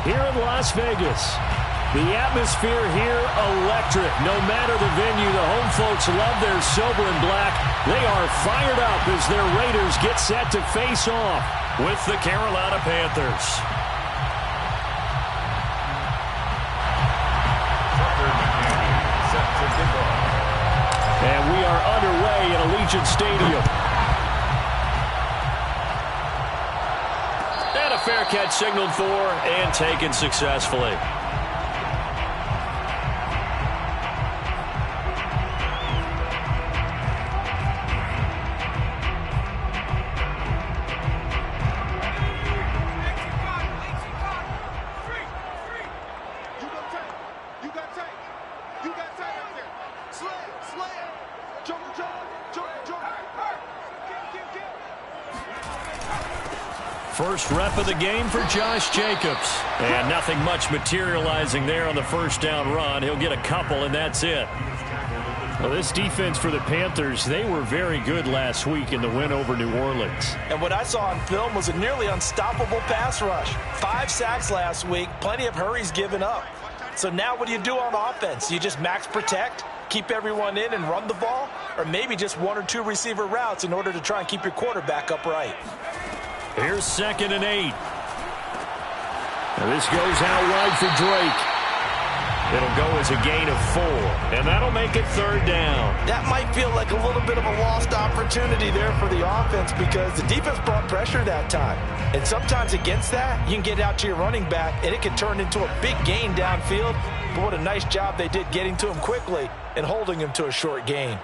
here in Las Vegas. The atmosphere here, electric. No matter the venue, the home folks love their silver and black. They are fired up as their Raiders get set to face off with the Carolina Panthers. And we are underway at Allegiant Stadium. And a fair catch signaled for and taken successfully. First rep of the game for Josh Jacobs. And nothing much materializing there on the first down run. He'll get a couple, and that's it. Well, this defense for the Panthers, they were very good last week in the win over New Orleans. And what I saw on film was a nearly unstoppable pass rush. 5 sacks last week, plenty of hurries given up. So now what do you do on offense? You just max protect, keep everyone in and run the ball, or maybe just 1 or 2 receiver routes in order to try and keep your quarterback upright. Here's 2nd and 8. And this goes out wide for Drake. It'll go as a gain of 4, and that'll make it 3rd down. That might feel like a little bit of a lost opportunity there for the offense because the defense brought pressure that time. And sometimes against that, you can get out to your running back, and it can turn into a big gain downfield. But what a nice job they did getting to him quickly and holding him to a short gain.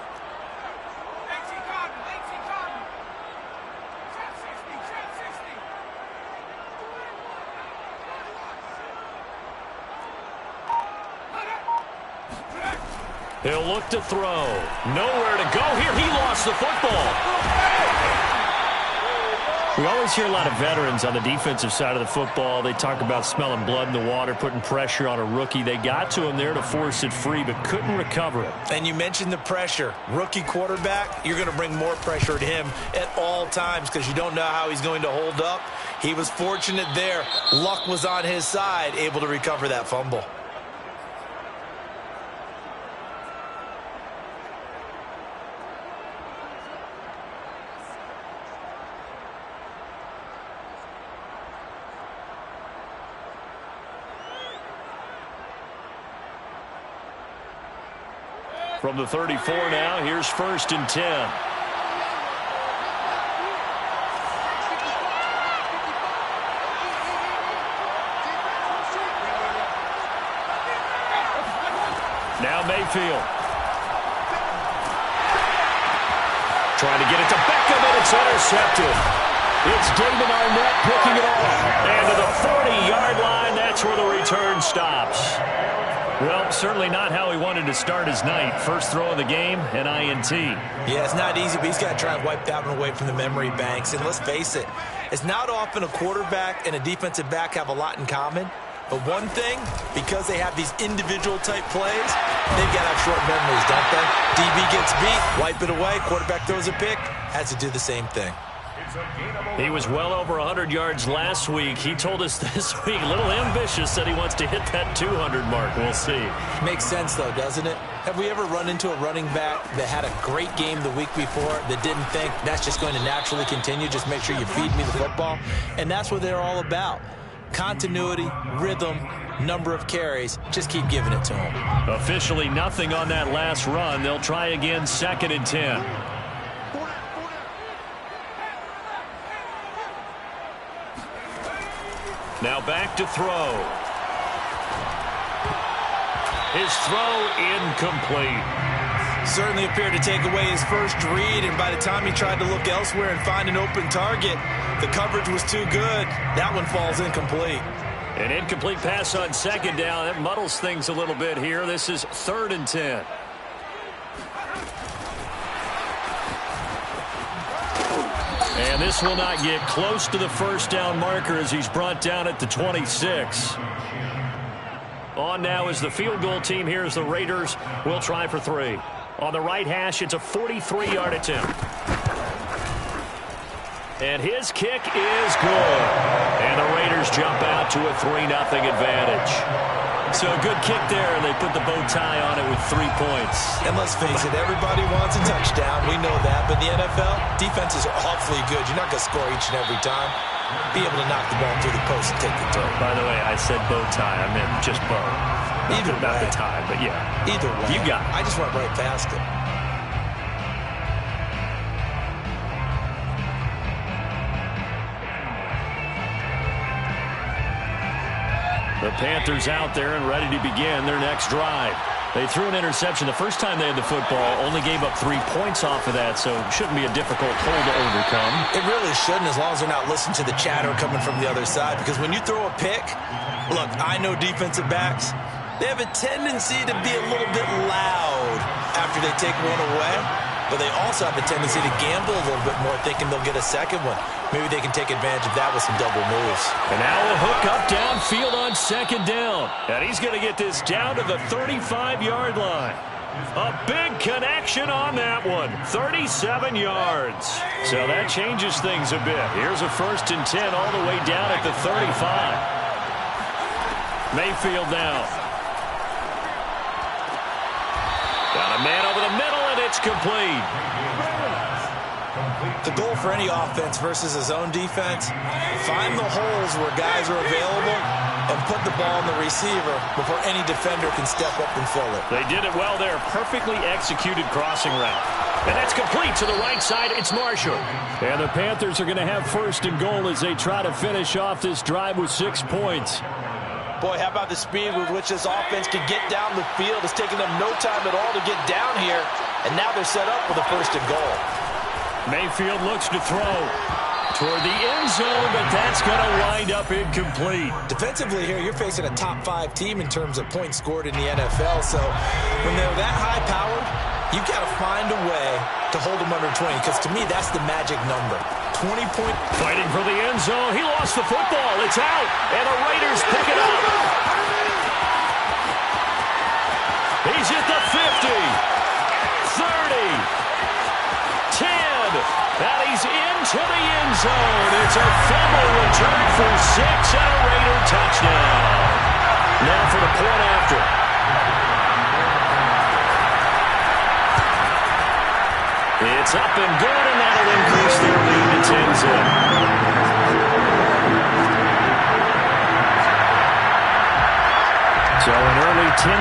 He'll look to throw. Nowhere to go here. He lost the football. We always hear a lot of veterans on the defensive side of the football. They talk about smelling blood in the water, putting pressure on a rookie. They got to him there to force it free, but couldn't recover it. And you mentioned the pressure. Rookie quarterback, you're going to bring more pressure at him at all times because you don't know how he's going to hold up. He was fortunate there. Luck was on his side, able to recover that fumble. From the 34 now, here's 1st and 10. Now Mayfield. Trying to get it to Beckham, and it's intercepted. It's David Arnett picking it off. And to the 40-yard line, that's where the return stops. Well, certainly not how he wanted to start his night. First throw of the game, an INT. Yeah, it's not easy, but he's got to try and wipe that one away from the memory banks. And let's face it, it's not often a quarterback and a defensive back have a lot in common. But one thing, because they have these individual type plays, they've got to have short memories, don't they? DB gets beat, wipe it away, quarterback throws a pick, has to do the same thing. He was well over 100 yards last week. He told us this week, a little ambitious, said he wants to hit that 200 mark. We'll see. Makes sense, though, doesn't it? Have we ever run into a running back that had a great game the week before that didn't think that's just going to naturally continue? Just make sure you feed me the football. And that's what they're all about. Continuity, rhythm, number of carries. Just keep giving it to them. Officially nothing on that last run. They'll try again, 2nd and 10. Now back to throw. His throw incomplete. Certainly appeared to take away his first read, and by the time he tried to look elsewhere and find an open target, the coverage was too good. That one falls incomplete. An incomplete pass on 2nd down. That muddles things a little bit here. This is 3rd and 10. And this will not get close to the first down marker as he's brought down at the 26. On now is the field goal team. Here's the Raiders. We'll try for 3. On the right hash, it's a 43-yard attempt. And his kick is good. And the Raiders Panthers jump out to a 3-0 advantage. So a good kick there, and they put the bow tie on it with 3 points. And let's face it, everybody wants a touchdown. We know that. But in the NFL, defenses are awfully good. You're not going to score each and every time. Be able to knock the ball through the post and take the throw. By the way, I said bow tie. I meant just bow. Either way. Not the tie, but yeah. Either way. You got it. I just went right past it. The Panthers out there and ready to begin their next drive. They threw an interception the first time they had the football, only gave up 3 points off of that, so it shouldn't be a difficult hole to overcome. It really shouldn't, as long as they're not listening to the chatter coming from the other side, because when you throw a pick, look, I know defensive backs, they have a tendency to be a little bit loud after they take one away. But they also have a tendency to gamble a little bit more, thinking they'll get a second one. Maybe they can take advantage of that with some double moves. And now a hook up downfield on second down. And he's going to get this down to the 35-yard line. A big connection on that one. 37 yards. So that changes things a bit. Here's a 1st and 10 all the way down at the 35. Mayfield now. Got a man over the middle, and it's complete. The goal for any offense versus his own defense, find the holes where guys are available and put the ball on the receiver before any defender can step up and fill it. They did it well there. Perfectly executed crossing route. And that's complete to the right side. It's Marshall. And the Panthers are going to have 1st and goal as they try to finish off this drive with 6 points. Boy, how about the speed with which this offense can get down the field? It's taken them no time at all to get down here, and now they're set up with a 1st and goal. Mayfield looks to throw toward the end zone, but that's going to wind up incomplete. Defensively here, you're facing a top 5 team in terms of points scored in the NFL, so when they're that high-powered, you've got to find a way to hold them under 20, because to me, that's the magic number. 20-point. Fighting for the end zone. He lost the football. It's out, and the Raiders pick it up. He's at the 50, 30, 10, and he's into the end zone. It's a fumble return for 6 and a Raider touchdown. Now for the point after. It's up and good, and that'll increase their lead to 10-zip. So an early 10-0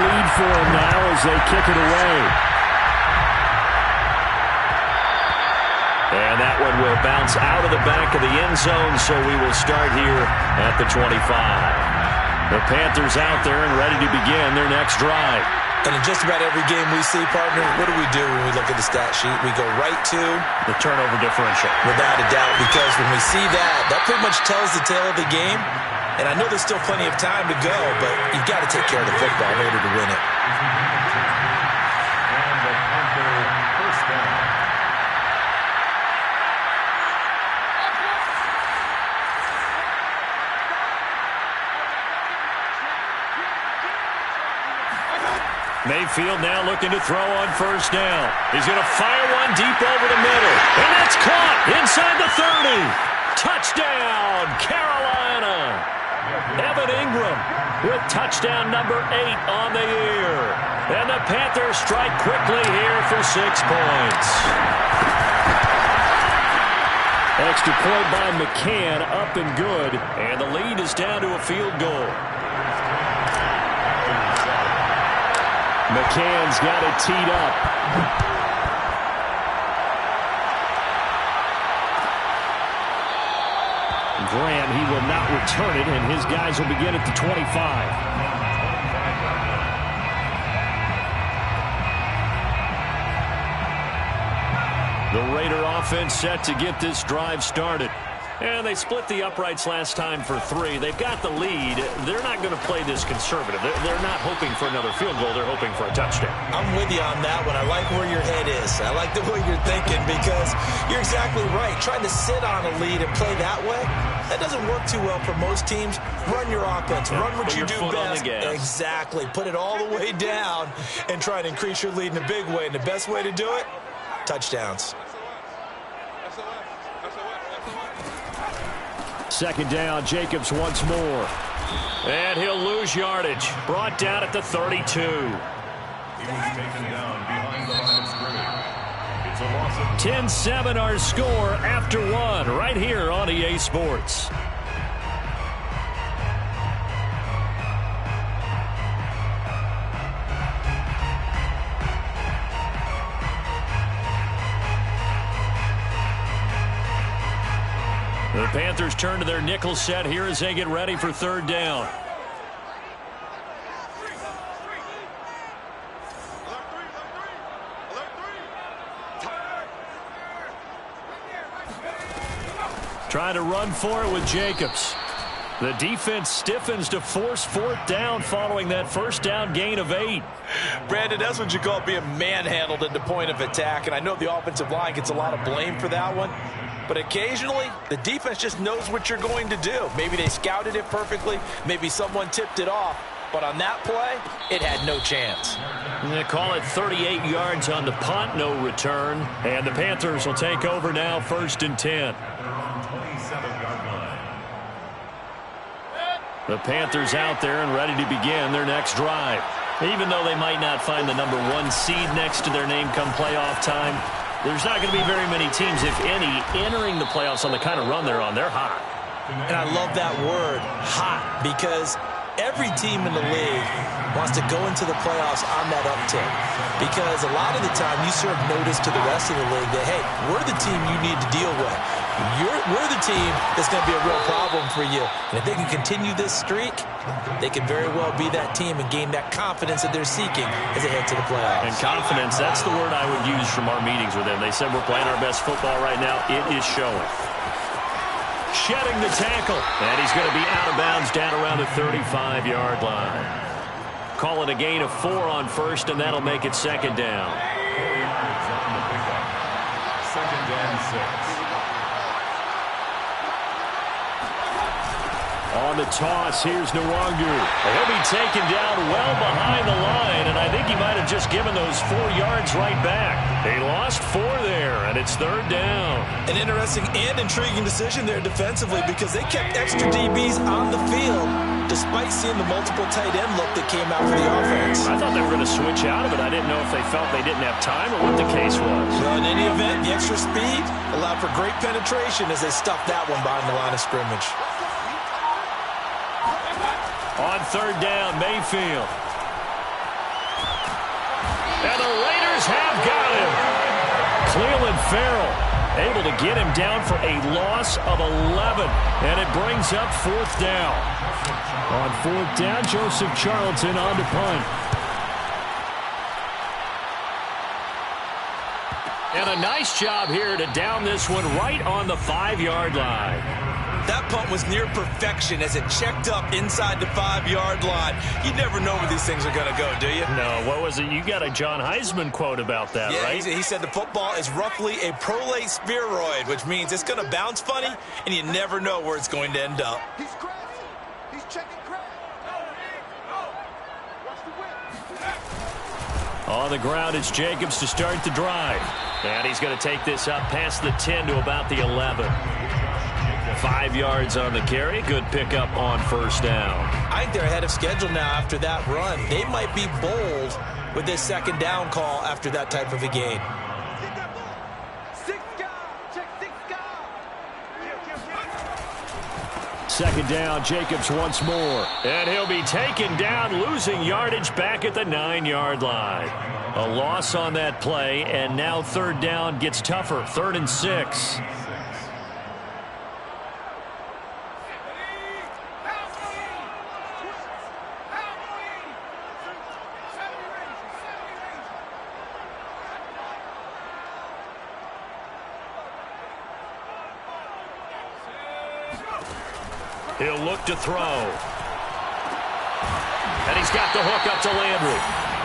lead for them now as they kick it away. And that one will bounce out of the back of the end zone, so we will start here at the 25. The Panthers out there and ready to begin their next drive. And in just about every game we see, partner, what do we do when we look at the stat sheet? We go right to the turnover differential. Without a doubt, because when we see that, that pretty much tells the tale of the game. And I know there's still plenty of time to go, but you've got to take care of the football in order to win it. Mayfield now looking to throw on 1st down. He's going to fire one deep over the middle. And that's caught inside the 30. Touchdown, Carolina. Evan Ingram with touchdown number 8 on the year. And the Panthers strike quickly here for 6 points. Extra point by McCann, up and good. And the lead is down to a field goal. McCann's got it teed up. Graham, he will not return it, and his guys will begin at the 25. The Raider offense set to get this drive started. And they split the uprights last time for 3. They've got the lead. They're not going to play this conservative. They're not hoping for another field goal. They're hoping for a touchdown. I'm with you on that one. I like where your head is. I like the way you're thinking, because you're exactly right. Trying to sit on a lead and play that way, that doesn't work too well for most teams. Run your offense. Run what you do best. Exactly. Put it all the way down and try to increase your lead in a big way. And the best way to do it, touchdowns. Second down, Jacobs once more. And he'll lose yardage. Brought down at the 32. He was taken down behind the line of scrimmage. It's a loss of 10-7 our score after one right here on EA Sports. The Panthers turn to their nickel set here as they get ready for third down. Trying to run for it with Jacobs. The defense stiffens to force fourth down following that first down gain of 8. Brandon, that's what you call being manhandled at the point of attack, and I know the offensive line gets a lot of blame for that one. But occasionally, the defense just knows what you're going to do. Maybe they scouted it perfectly. Maybe someone tipped it off. But on that play, it had no chance. They call it 38 yards on the punt, no return. And the Panthers will take over now, 1st and 10. 27-yard line. The Panthers out there and ready to begin their next drive. Even though they might not find the number 1 seed next to their name come playoff time, there's not going to be very many teams, if any, entering the playoffs on the kind of run they're on. They're hot. And I love that word, hot, because every team in the league wants to go into the playoffs on that uptick. Because a lot of the time you serve notice to the rest of the league that, hey, we're the team you need to deal with. We're the team that's going to be a real problem for you. And if they can continue this streak, they can very well be that team and gain that confidence that they're seeking as they head to the playoffs. And confidence, that's the word I would use from our meetings with them. They said we're playing our best football right now. It is showing. Shedding the tackle. And he's going to be out of bounds down around the 35-yard line. Call it a gain of 4 on first, and that'll make it second down. 4 yards on the pickup. Second and 6. On the toss, here's Nwangu. He'll be taken down well behind the line, and I think he might have just given those 4 yards right back. They lost 4 there, and it's third down. An interesting and intriguing decision there defensively because they kept extra DBs on the field despite seeing the multiple tight end look that came out for the offense. I thought they were going to switch out of it. I didn't know if they felt they didn't have time or what the case was. Well, in any event, the extra speed allowed for great penetration as they stuffed that one behind the line of scrimmage. On third down, Mayfield. And the Raiders have got him. Cleveland Farrell able to get him down for a loss of 11. And it brings up fourth down. On fourth down, Joseph Charlton on to punt. And a nice job here to down this one right on the 5-yard line. That punt was near perfection as it checked up inside the 5-yard line. You never know where these things are going to go, do you? No, what was it? You got a John Heisman quote about that, yeah, right? He said the football is roughly a prolate spheroid, which means it's going to bounce funny, and you never know where it's going to end up. He's crazy. He's checking crazy. Watch the whip. On the ground, it's Jacobs to start the drive. And he's going to take this up past the 10 to about the 11. 5 yards on the carry. Good pickup on first down. I think they're ahead of schedule now after that run. They might be bold with this second down call after that type of a gain. Second down, Jacobs once more. And he'll be taken down, losing yardage back at the 9-yard line. A loss on that play, and now third down gets tougher. 3rd and 6. He'll look to throw. And he's got the hook up to Landry.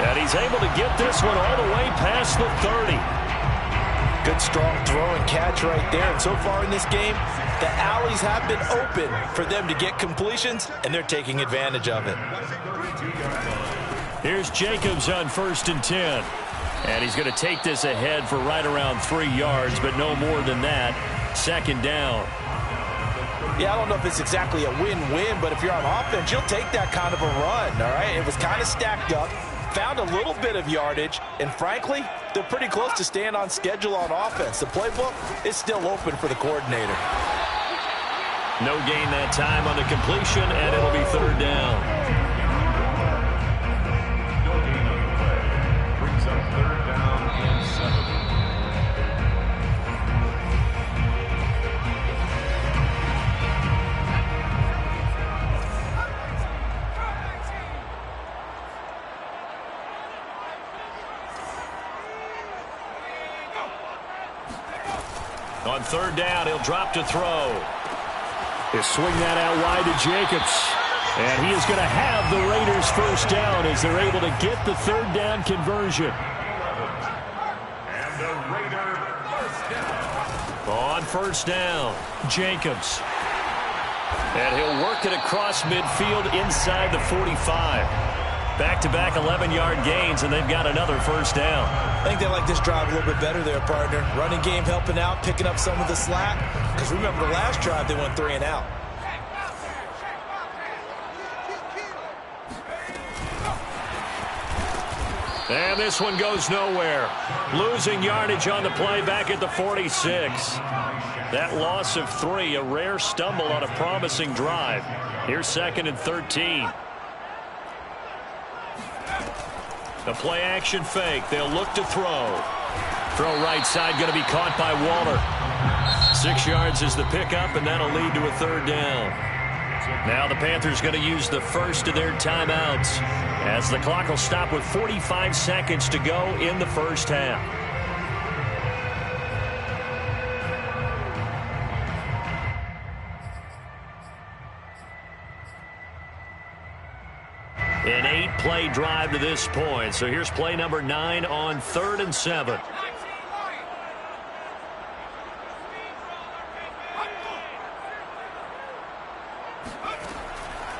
And he's able to get this one all the way past the 30. Good strong throw and catch right there. And so far in this game, the alleys have been open for them to get completions, and they're taking advantage of it. Here's Jacobs on 1st and 10. And he's going to take this ahead for right around 3 yards, but no more than that. Second down. Yeah, I don't know if it's exactly a win-win, but if you're on offense, you'll take that kind of a run, all right? It was kind of stacked up, found a little bit of yardage, and frankly, they're pretty close to staying on schedule on offense. The playbook is still open for the coordinator. No gain that time on the completion, and it'll be third down. No gain on the play. Brings up third down and 7. On third down, he'll drop to throw. He'll swing that out wide to Jacobs. And he is going to have the Raiders first down as they're able to get the third down conversion. And the Raider first down. On first down, Jacobs. And he'll work it across midfield inside the 45. Back-to-back 11-yard gains, and they've got another first down. I think they like this drive a little bit better there, partner. Running game helping out, picking up some of the slack. Because remember, the last drive, they went 3 and out. And this one goes nowhere. Losing yardage on the play back at the 46. That loss of 3, a rare stumble on a promising drive. Here's 2nd and 13. The play action fake. They'll look to throw. Throw right side going to be caught by Waller. 6 yards is the pickup, and that'll lead to a third down. Now the Panthers going to use the first of their timeouts as the clock will stop with 45 seconds to go in the first half. An 8-play drive to this point. So here's play number 9 on 3rd and 7.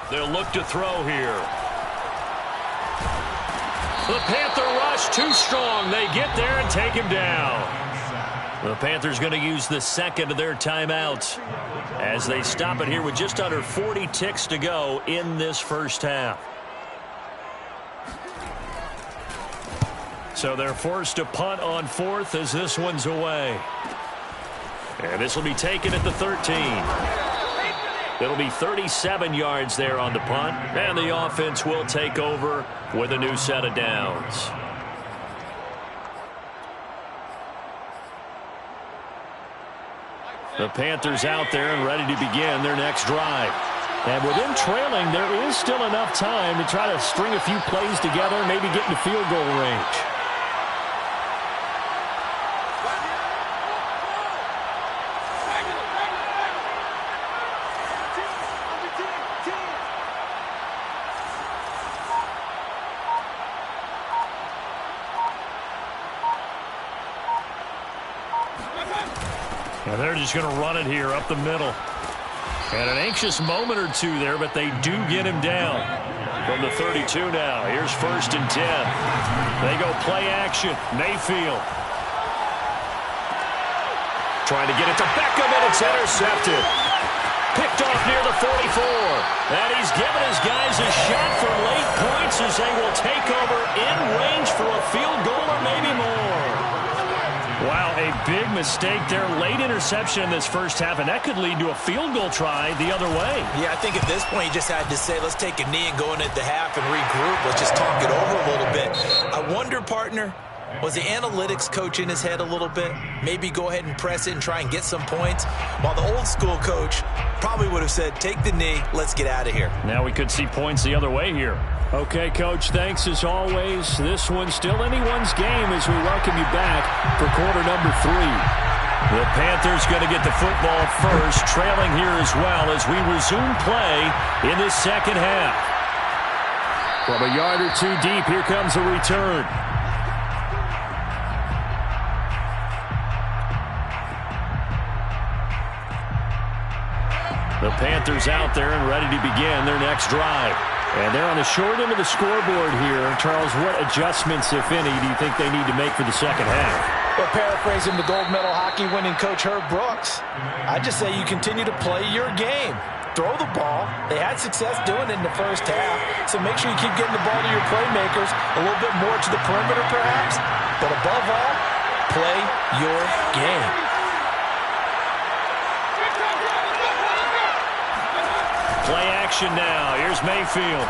They'll look to throw here. The Panther rush too strong. They get there and take him down. The Panthers going to use the second of their timeouts as they stop it here with just under 40 ticks to go in this first half. So they're forced to punt on 4th as this one's away. And this will be taken at the 13. It'll be 37 yards there on the punt. And the offense will take over with a new set of downs. The Panthers out there and ready to begin their next drive. And with them trailing, there is still enough time to try to string a few plays together, maybe get into field goal range. And they're just going to run it here up the middle. And an anxious moment or two there, but they do get him down. From the 32 now, here's 1st and 10. They go play action. Mayfield. Trying to get it to Beckham, and it's intercepted. Picked off near the 44. And he's given his guys a shot for late points as they will take over in range for a field goal or maybe more. Wow, a big mistake there. Late interception in this first half, and that could lead to a field goal try the other way. Yeah, I think at this point you just had to say, let's take a knee and go into the half and regroup. Let's just talk it over a little bit. I wonder, partner, was the analytics coach in his head a little bit? Maybe go ahead and press it and try and get some points, while the old school coach probably would have said, take the knee, let's get out of here. Now we could see points the other way here. Okay, Coach, thanks as always. This one's still anyone's game as we welcome you back for quarter number 3. The Panthers going to get the football first, trailing here as well as we resume play in the second half. From a yard or two deep, here comes a return. The Panthers out there and ready to begin their next drive. And they're on the short end of the scoreboard here. Charles, what adjustments, if any, do you think they need to make for the second half? Well, paraphrasing the gold medal hockey winning coach Herb Brooks, I just say you continue to play your game. Throw the ball. They had success doing it in the first half, so make sure you keep getting the ball to your playmakers, a little bit more to the perimeter perhaps, but above all, play your game. Play action now. Here's Mayfield.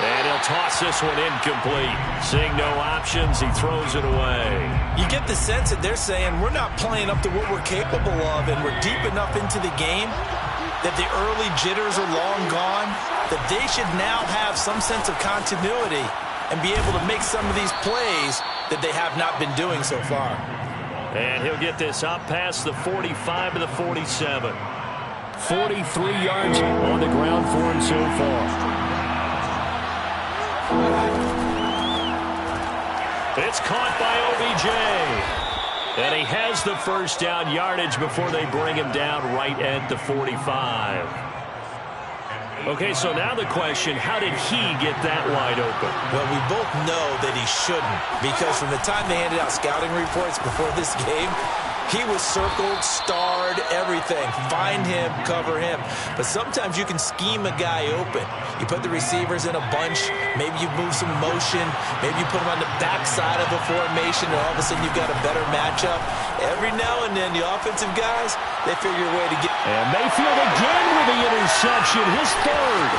And he'll toss this one incomplete. Seeing no options, he throws it away. You get the sense that they're saying we're not playing up to what we're capable of, and we're deep enough into the game that the early jitters are long gone, that they should now have some sense of continuity and be able to make some of these plays that they have not been doing so far. And he'll get this up past the 45 to the 47. 43 yards on the ground for him so far. It's caught by OBJ. And he has the first down yardage before they bring him down right at the 45. Okay, so now the question, how did he get that wide open? Well, we both know that he shouldn't, because from the time they handed out scouting reports before this game, he was circled, starred, everything. Find him, cover him. But sometimes you can scheme a guy open. You put the receivers in a bunch. Maybe you move some motion. Maybe you put him on the backside of a formation, and all of a sudden you've got a better matchup. Every now and then, the offensive guys, they figure a way to get... And Mayfield again with the interception, his third.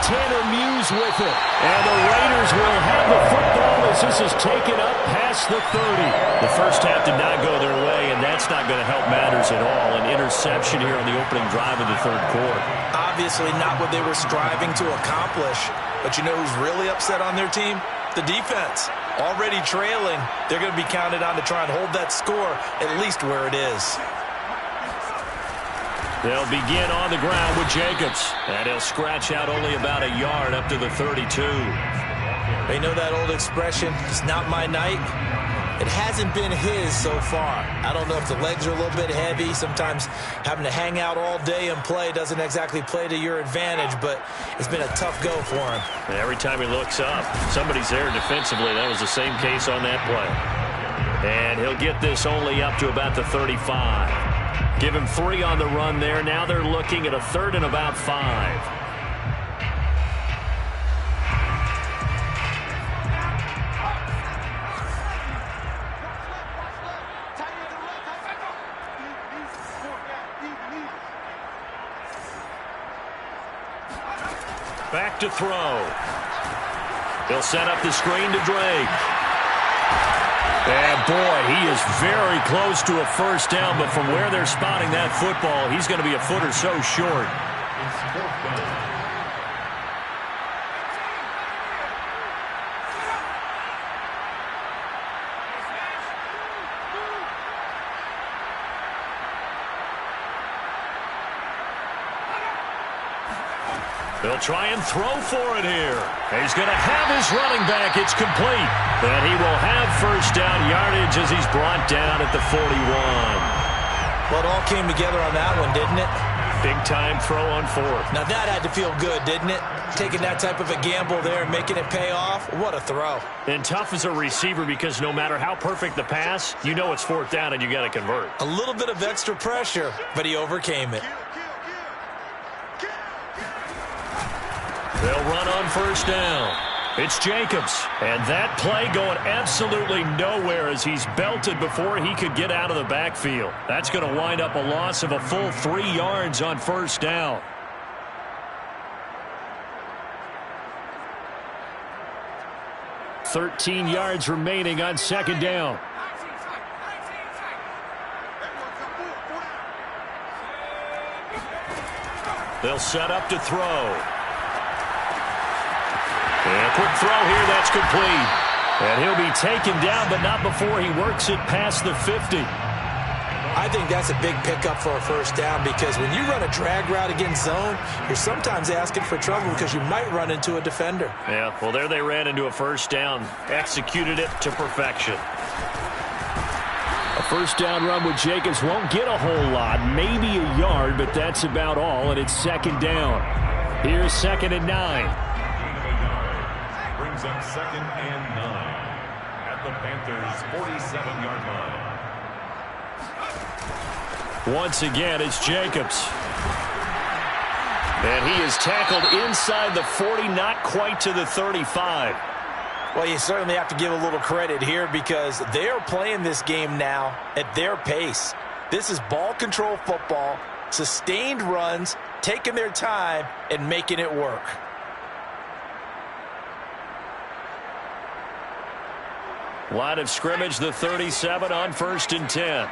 Tanner Muse with it. And the Raiders will have the football as this is taken up past the 30. The first half did not go their way, and that's not going to help matters at all. An interception here on the opening drive of the third quarter. Obviously not what they were striving to accomplish. But you know who's really upset on their team? The defense. Already trailing, they're going to be counted on to try and hold that score at least where it is. They'll begin on the ground with Jacobs. And he'll scratch out only about a yard up to the 32. They know that old expression, it's not my night. It hasn't been his so far. I don't know if the legs are a little bit heavy. Sometimes having to hang out all day and play doesn't exactly play to your advantage, but it's been a tough go for him. And every time he looks up, somebody's there defensively. That was the same case on that play. And he'll get this only up to about the 35. Give him 3 on the run there. Now they're looking at a third and about 5. Back to throw. He'll set up the screen to Drake. And boy, he is very close to a first down, but from where they're spotting that football, he's going to be a foot or so short. They'll try and throw for it here. He's going to have his running back. It's complete. And he will have first down yardage as he's brought down at the 41. Well, it all came together on that one, didn't it? Big-time throw on 4th. Now, that had to feel good, didn't it? Taking that type of a gamble there and making it pay off. What a throw. And tough as a receiver because no matter how perfect the pass, you know it's 4th down and you got to convert. A little bit of extra pressure, but he overcame it. They'll run on first down. It's Jacobs. And that play going absolutely nowhere as he's belted before he could get out of the backfield. That's going to wind up a loss of a full 3 yards on first down. $13 yards remaining on second down. They'll set up to throw. And a quick throw here, that's complete. And he'll be taken down, but not before he works it past the 50. I think that's a big pickup for a first down because when you run a drag route against zone, you're sometimes asking for trouble because you might run into a defender. Yeah, well, there they ran into a first down. Executed it to perfection. A First down run with Jacobs won't get a whole lot, maybe a yard, but that's about all, and it's second down. Here's 2nd and 9. Gain of a yard. Brings up 2nd and 9 at the Panthers' 47-yard line. Once again, it's Jacobs. And he is tackled inside the 40, not quite to the 35. Well, you certainly have to give a little credit here because they are playing this game now at their pace. This is ball control football, sustained runs, taking their time, and making it work. Line of scrimmage, the 37 on 1st and 10.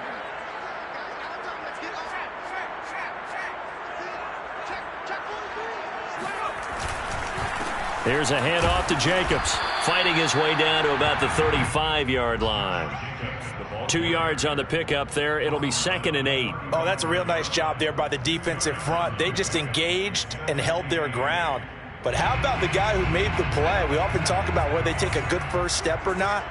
Here's a handoff to Jacobs, fighting his way down to about the 35-yard line. 2 yards on the pickup there. It'll be 2nd and 8. Oh, that's a real nice job there by the defensive front. They just engaged and held their ground. But how about the guy who made the play? We often talk about whether they take a good first step or not.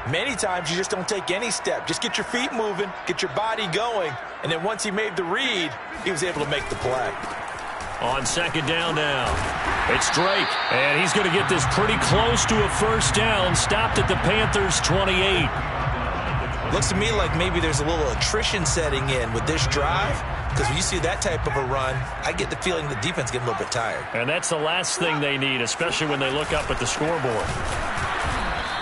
Many times you just don't take any step. Just get your feet moving, get your body going, and then once he made the read, he was able to make the play. On 2nd down now, it's Drake, and he's going to get this pretty close to a first down, stopped at the Panthers' 28. Looks to me like maybe there's a little attrition setting in with this drive, because when you see that type of a run, I get the feeling the defense getting a little bit tired. And that's the last thing they need, especially when they look up at the scoreboard.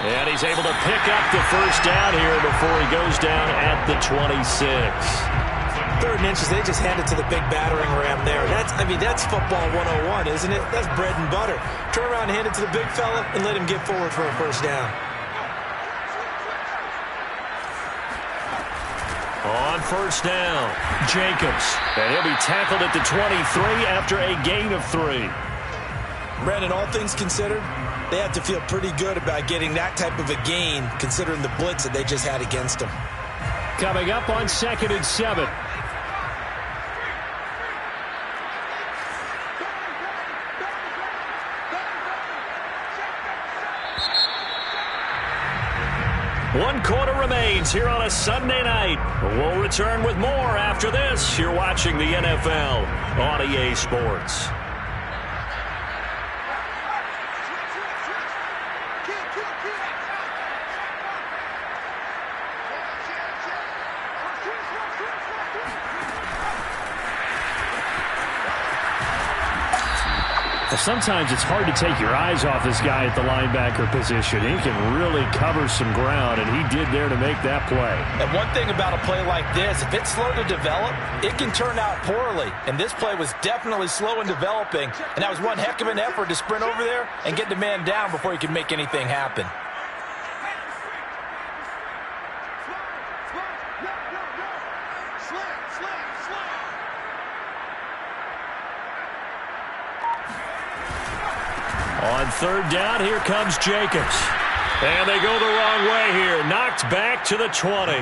And he's able to pick up the first down here before he goes down at the 26. 3rd and inches, they just hand it to the big battering ram there. That's football 101, isn't it? That's bread and butter. Turn around and hand it to the big fella and let him get forward for a first down. On 1st down, Jacobs. And he'll be tackled at the 23 after a gain of 3. Brandon, all things considered, they have to feel pretty good about getting that type of a gain considering the blitz that they just had against them. Coming up on 2nd and 7. One quarter remains here on a Sunday night. We'll return with more after this. You're watching the NFL on EA Sports. Sometimes it's hard to take your eyes off this guy at the linebacker position. He can really cover some ground, and he did there to make that play. And one thing about a play like this, if it's slow to develop, it can turn out poorly. And this play was definitely slow in developing, and that was one heck of an effort to sprint over there and get the man down before he could make anything happen. On 3rd down, here comes Jacobs. And they go the wrong way here. Knocked back to the 20.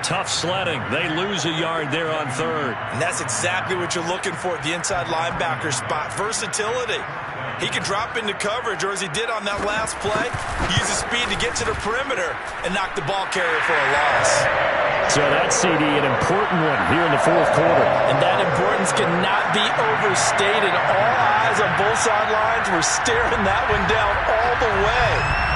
Tough sledding. They lose a yard there on 3rd. And that's exactly what you're looking for at the inside linebacker spot. Versatility. He can drop into coverage, or as he did on that last play, he uses speed to get to the perimeter and knock the ball carrier for a loss. So that CD, an important one here in the 4th quarter. And that importance cannot be overstated. All eyes on both sidelines were staring that one down all the way.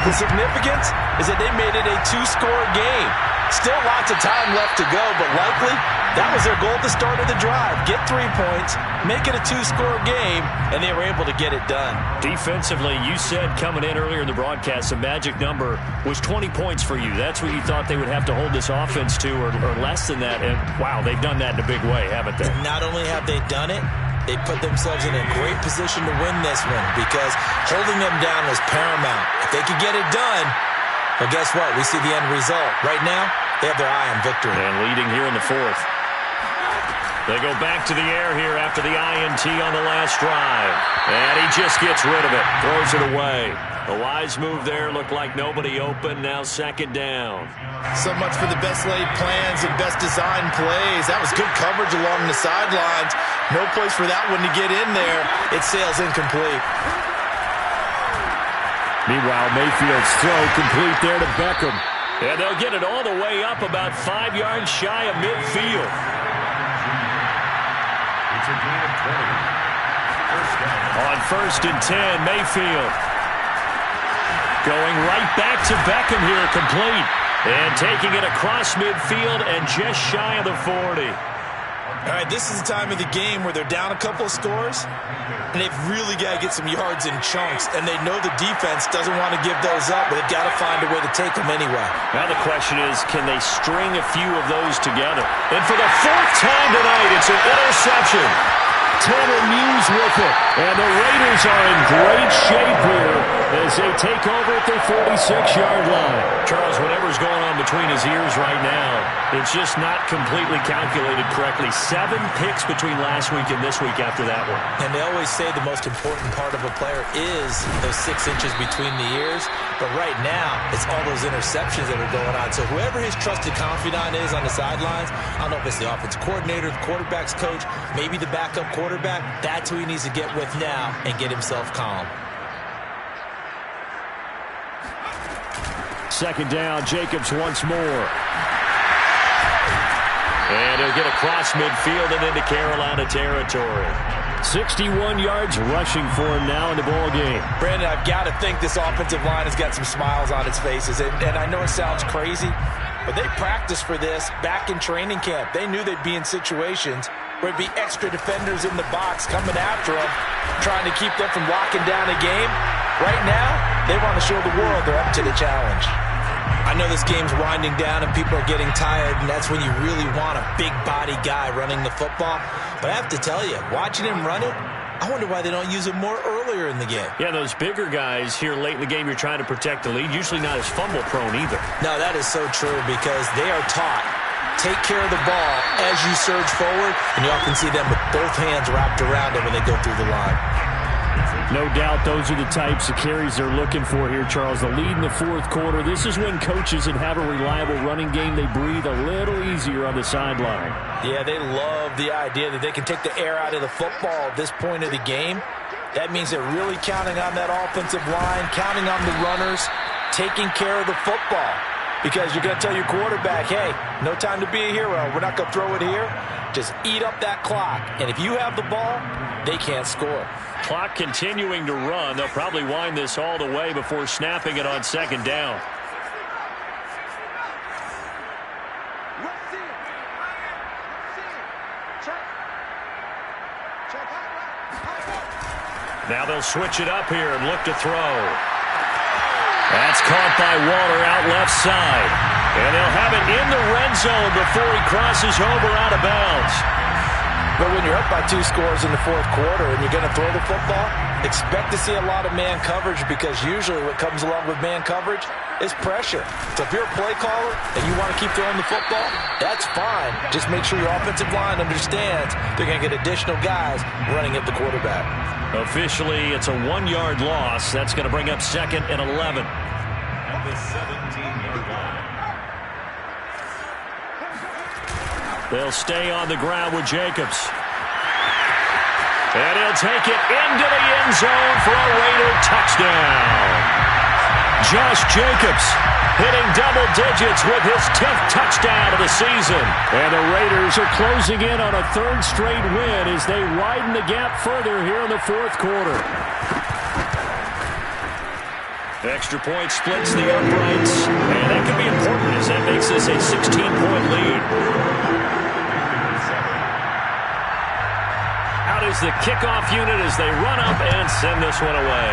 The significance is that they made it a 2-score game. Still lots of time left to go, but likely that was their goal at the start of the drive. Get 3 points, make it a 2-score game, and they were able to get it done. Defensively, you said coming in earlier in the broadcast, the magic number was 20 points for you. That's what you thought they would have to hold this offense to, or less than that. And, wow, they've done that in a big way, haven't they? Not only have they done it, they put themselves in a great position to win this one because holding them down was paramount. If they could get it done, well, guess what? We see the end result. Right now, they have their eye on victory. And leading here in the 4th. They go back to the air here after the INT on the last drive. And he just gets rid of it. Throws it away. A wise move there. Looked like nobody open. Now 2nd down. So much for the best laid plans and best designed plays. That was good coverage along the sidelines. No place for that one to get in there. It sails incomplete. Meanwhile, Mayfield's throw complete there to Beckham. And they'll get it all the way up about 5 yards shy of midfield. It's a gain of 20. On 1st and 10, Mayfield. Going right back to Beckham here, complete. And taking it across midfield and just shy of the 40. All right, this is the time of the game where they're down a couple of scores, and they've really got to get some yards in chunks, and they know the defense doesn't want to give those up, but they've got to find a way to take them anyway. Now the question is, can they string a few of those together? And for the 4th time tonight, it's an interception. Tanner Muse with it. And the Raiders are in great shape here as they take over at their 46-yard line. Charles, whatever's going on between his ears right now, it's just not completely calculated correctly. 7 picks between last week and this week after that one. And they always say the most important part of a player is those 6 inches between the ears. But right now, it's all those interceptions that are going on. So whoever his trusted confidant is on the sidelines, I don't know if it's the offensive coordinator, the quarterback's coach, maybe the backup quarterback, that's who he needs to get with now and get himself calm. 2nd down, Jacobs once more. And he'll get across midfield and into Carolina territory. 61 yards rushing for him now in the ball game. Brandon, I've got to think this offensive line has got some smiles on its faces. And I know it sounds crazy, but they practiced for this back in training camp. They knew they'd be in situations where it'd be extra defenders in the box coming after them, trying to keep them from locking down a game. Right now, they want to show the world they're up to the challenge. I know this game's winding down and people are getting tired, and that's when you really want a big body guy running the football. But I have to tell you, watching him run it, I wonder why they don't use him more earlier in the game. Yeah, those bigger guys here late in the game, you're trying to protect the lead, usually not as fumble prone either. No, that is so true because they are taught, take care of the ball as you surge forward, and you often see them with both hands wrapped around them when they go through the line. No doubt those are the types of carries they're looking for here, Charles. The lead in the 4th quarter. This is when coaches that have a reliable running game, they breathe a little easier on the sideline. Yeah, they love the idea that they can take the air out of the football at this point of the game. That means they're really counting on that offensive line, counting on the runners, taking care of the football. Because you're going to tell your quarterback, hey, no time to be a hero. We're not going to throw it here. Just eat up that clock. And if you have the ball, they can't score. Clock continuing to run. They'll probably wind this all the way before snapping it on 2nd down. Now they'll switch it up here and look to throw. That's caught by Waller out left side. And they'll have it in the red zone before he crosses over out of bounds. But when you're up by 2 scores in the 4th quarter and you're going to throw the football, expect to see a lot of man coverage because usually what comes along with man coverage is pressure. So if you're a play caller and you want to keep throwing the football, that's fine. Just make sure your offensive line understands they're going to get additional guys running at the quarterback. Officially, it's a 1-yard loss. That's going to bring up 2nd and 11. At the 17-yard line. They'll stay on the ground with Jacobs. And he'll take it into the end zone for a Raider touchdown. Josh Jacobs hitting double digits with his 10th touchdown of the season. And the Raiders are closing in on a 3rd straight win as they widen the gap further here in the 4th quarter. Extra point splits the uprights. And that can be important as that makes this a 16-point lead. Out is the kickoff unit as they run up and send this one away.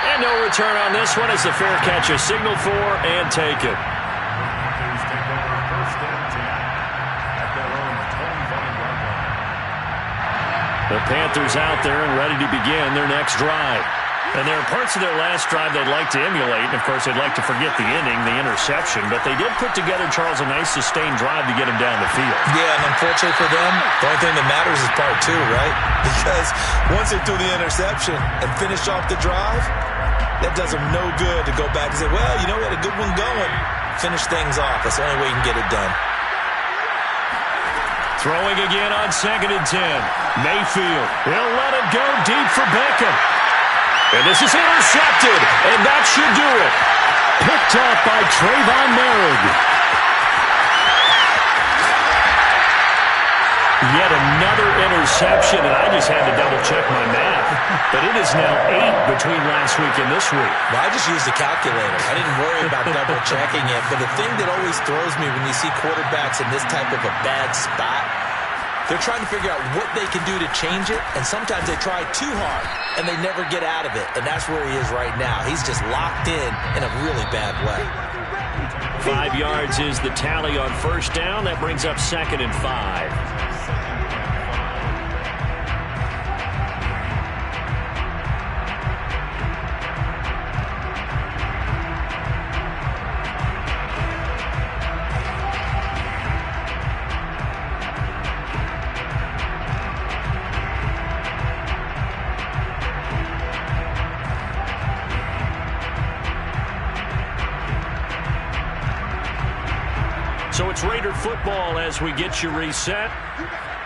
And no return on this one as the fair catch is signaled for and taken. Panthers take over 1st and 10 at their own 25-yard line. The Panthers out there and ready to begin their next drive. And there are parts of their last drive they'd like to emulate. And, of course, they'd like to forget the inning, the interception. But they did put together, Charles, a nice sustained drive to get him down the field. Yeah, and unfortunately for them, the only thing that matters is part 2, right? Because once they threw the interception and finished off the drive, that does them no good to go back and say, well, you know, we had a good one going. Finish things off. That's the only way you can get it done. Throwing again on 2nd and 10. Mayfield. He'll let it go deep for Beckham. And this is intercepted, and that should do it. Picked off by Trayvon Merritt. Yet another interception, and I just had to double-check my math. But it is now 8 between last week and this week. Well, I just used a calculator. I didn't worry about double-checking it. But the thing that always throws me when you see quarterbacks in this type of a bad spot, they're trying to figure out what they can do to change it, and sometimes they try too hard, and they never get out of it. And that's where he is right now. He's just locked in a really bad way. 5 yards is the tally on first down. That brings up 2nd and 5. So it's Raider football as we get you reset.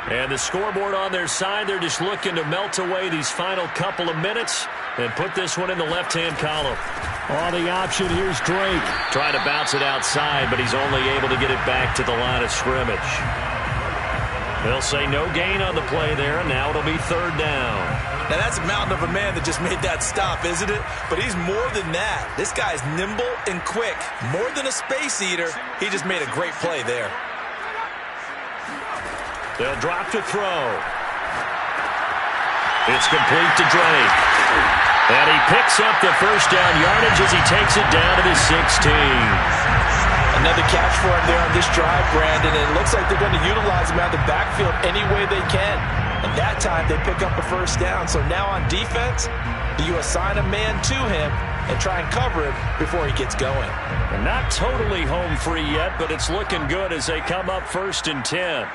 And the scoreboard on their side, they're just looking to melt away these final couple of minutes and put this one in the left-hand column. On the option, here's Drake. Trying to bounce it outside, but he's only able to get it back to the line of scrimmage. They'll say no gain on the play there, and now it'll be 3rd down. Now, that's a mountain of a man that just made that stop, isn't it? But he's more than that. This guy's nimble and quick. More than a space eater, he just made a great play there. They'll drop to throw. It's complete to Drake. And he picks up the first down yardage as he takes it down to the 16. Another catch for him there on this drive, Brandon, and it looks like they're going to utilize him out of the backfield any way they can. And that time they pick up a first down. So now on defense, do you assign a man to him and try and cover him before he gets going? And not totally home free yet, but it's looking good as they come up 1st and 10.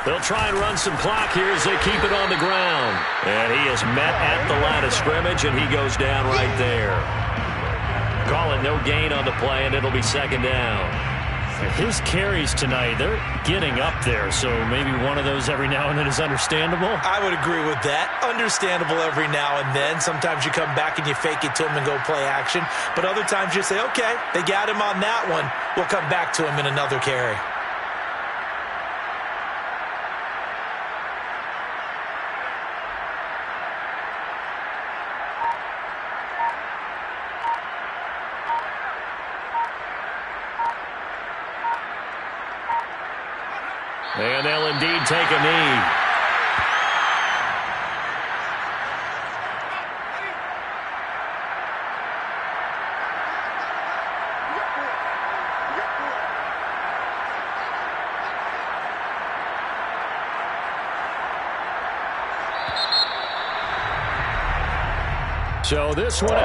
They'll try and run some clock here as they keep it on the ground. And he is met at the line of scrimmage, and he goes down right there. Call it no gain on the play, and it'll be 2nd down. His carries tonight, they're getting up there, so maybe one of those every now and then is understandable. I would agree with that. Understandable every now and then. Sometimes you come back and you fake it to him and go play action. But other times you say, okay, they got him on that one. We'll come back to him in another carry. And they'll indeed take a knee. So this one